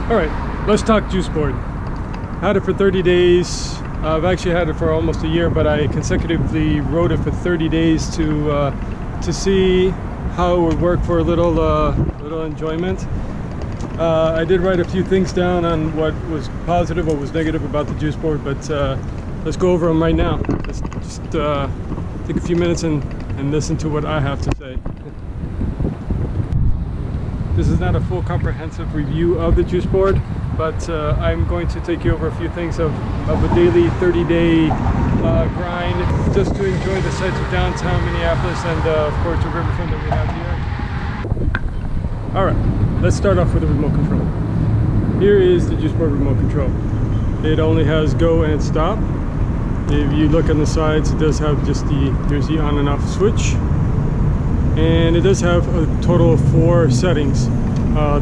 Alright, let's talk juice board. Had it for 30 days. I've actually had it for almost a year, but I consecutively rode it for 30 days to see how it would work for a little enjoyment. I did write a few things down on what was positive, what was negative about the juice board, but let's go over them right now. Let's just take a few minutes and listen to what I have to say. This is not a full comprehensive review of the juice board, but I'm going to take you over a few things of a daily 30-day grind just to enjoy the sights of downtown Minneapolis and of course the riverfront that we have here. Alright, let's start off with the remote control. Here is the juice board remote control. It only has go and stop. If you look on the sides, it does have just there's the on and off switch. And it does have a total of 4 settings.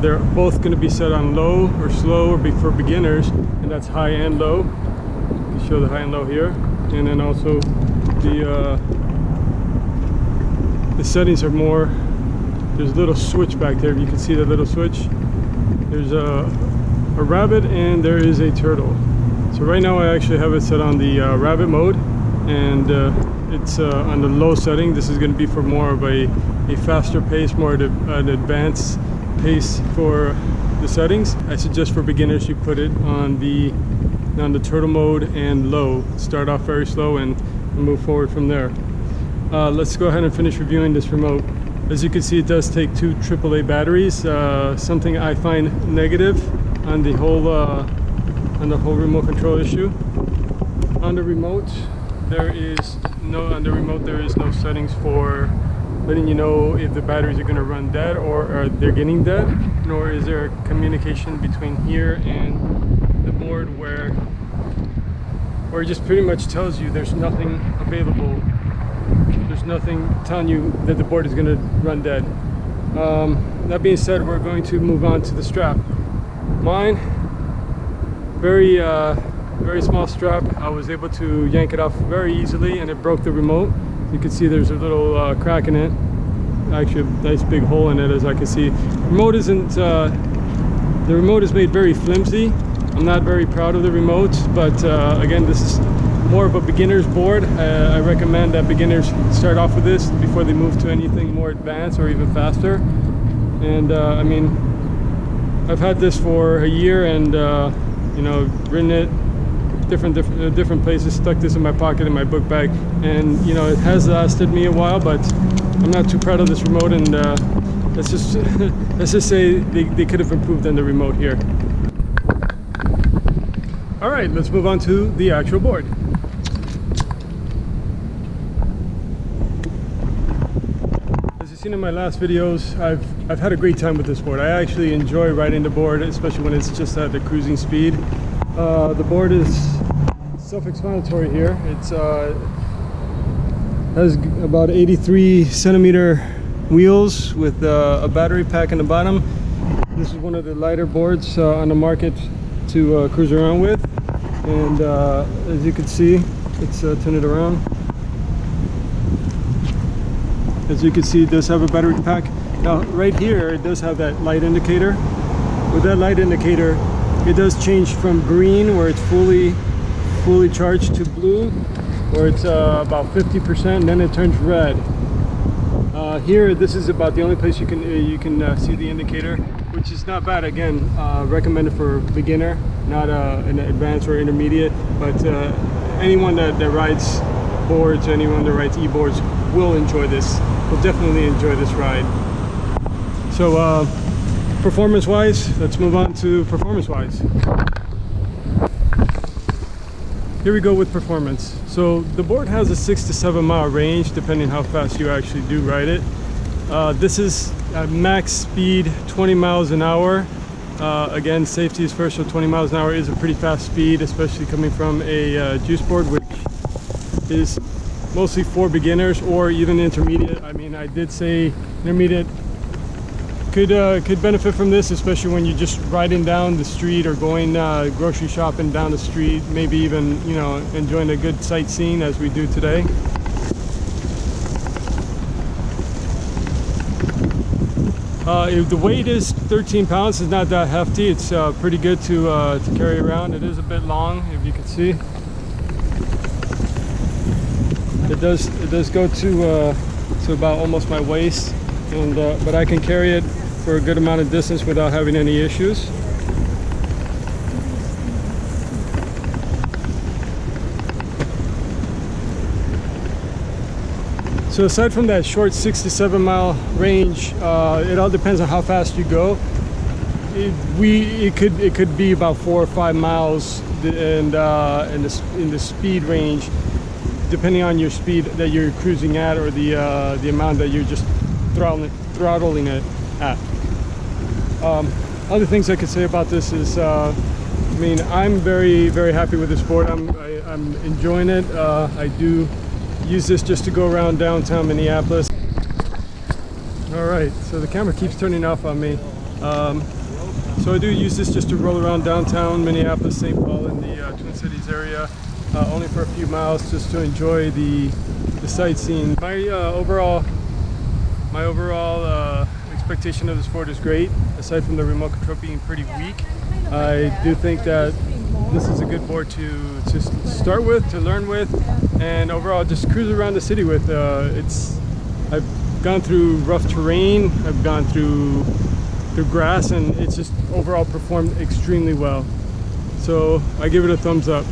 They're both going to be set on low or slow or for beginners, and that's high and low. You can show the high and low here, and then also the settings are more. There's a little switch back there. If you can see the little switch. There's a rabbit and there is a turtle. So right now I actually have it set on the rabbit mode, and it's on the low setting. This is going to be for more of a faster pace, more an advanced pace for the settings. I suggest for beginners you put it on the turtle mode and low. Start off very slow and move forward from there. Let's go ahead and finish reviewing this remote. As you can see, it does take 2 AAA batteries. Something I find negative on the whole remote control issue. On the remote, there is no settings for letting you know if the batteries are going to run dead or they're getting dead, nor is there a communication between here and the board where it just pretty much tells you there's nothing available. There's nothing telling you that the board is going to run dead. That being said, we're going to move on to the strap. Mine, very small strap. I was able to yank it off very easily and it broke the remote. You can see there's a little crack in it. Actually a nice big hole in it, as I can see. The remote is made very flimsy. I'm not very proud of the remote, but again, this is more of a beginner's board. I recommend that beginners start off with this before they move to anything more advanced or even faster. And I mean, I've had this for a year and you know, ridden it different places, stuck this in my pocket in my book bag, and you know, it has lasted me a while, but I'm not too proud of this remote, and let's just say they could have improved on the remote here. All right, let's move on to the actual board. As you've seen in my last videos, I've had a great time with this board. I actually enjoy riding the board, especially when it's just at the cruising speed. The board is self-explanatory here. It's has about 83 centimeter wheels with a battery pack in the bottom. This is one of the lighter boards on the market to cruise around with, and as you can see, let's turn it around. As you can see, it does have a battery pack. Now right here it does have that light indicator. With that light indicator, it does change from green, where it's fully charged, to blue, where it's about 50%, and then it turns red. Here, this is about the only place you can see the indicator, which is not bad. Again, recommended for beginner, not an advanced or intermediate. But anyone that rides boards, anyone that rides e-boards will enjoy this. Will definitely enjoy this ride. So, performance-wise, let's move on to performance-wise. Here we go with performance. So the board has a 6 to 7 mile range, depending how fast you actually do ride it. This is at max speed 20 miles an hour. Again, safety is first, so 20 miles an hour is a pretty fast speed, especially coming from a juice board, which is mostly for beginners or even intermediate. I mean, I did say intermediate could benefit from this, especially when you're just riding down the street or going grocery shopping down the street, maybe even, you know, enjoying a good sightseeing as we do today. The weight is 13 pounds. It's not that hefty. It's pretty good to carry around. It is a bit long, if you can see. It does go to about almost my waist, and but I can carry it for a good amount of distance without having any issues. So aside from that short 67-mile range, it all depends on how fast you go. It could be about 4 or 5 miles in the speed range, depending on your speed that you're cruising at, or the amount that you're just throttling it at. Other things I could say about this is, I mean, I'm very happy with this board. I'm enjoying it. I do use this just to go around downtown Minneapolis. All right, so the camera keeps turning off on me. So I do use this just to roll around downtown Minneapolis, St. Paul, in the Twin Cities area, only for a few miles, just to enjoy the sightseeing. My overall expectation of this board is great. Aside from the remote control being pretty weak, I do think that this is a good board to start with, to learn with, and overall just cruise around the city with. I've gone through rough terrain, I've gone through grass, and it's just overall performed extremely well. So I give it a thumbs up.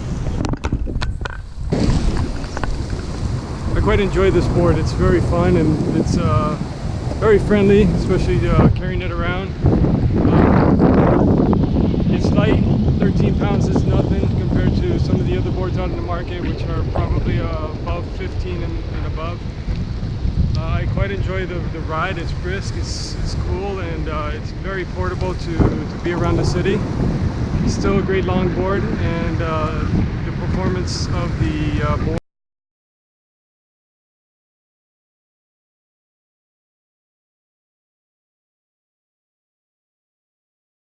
I quite enjoy this board. It's very fun, and it's very friendly, especially carrying it around. It's light. 13 pounds is nothing compared to some of the other boards out in the market, which are probably above 15 and above. I quite enjoy the ride. It's brisk, it's cool, and it's very portable to be around the city. It's still a great longboard, and the performance of the board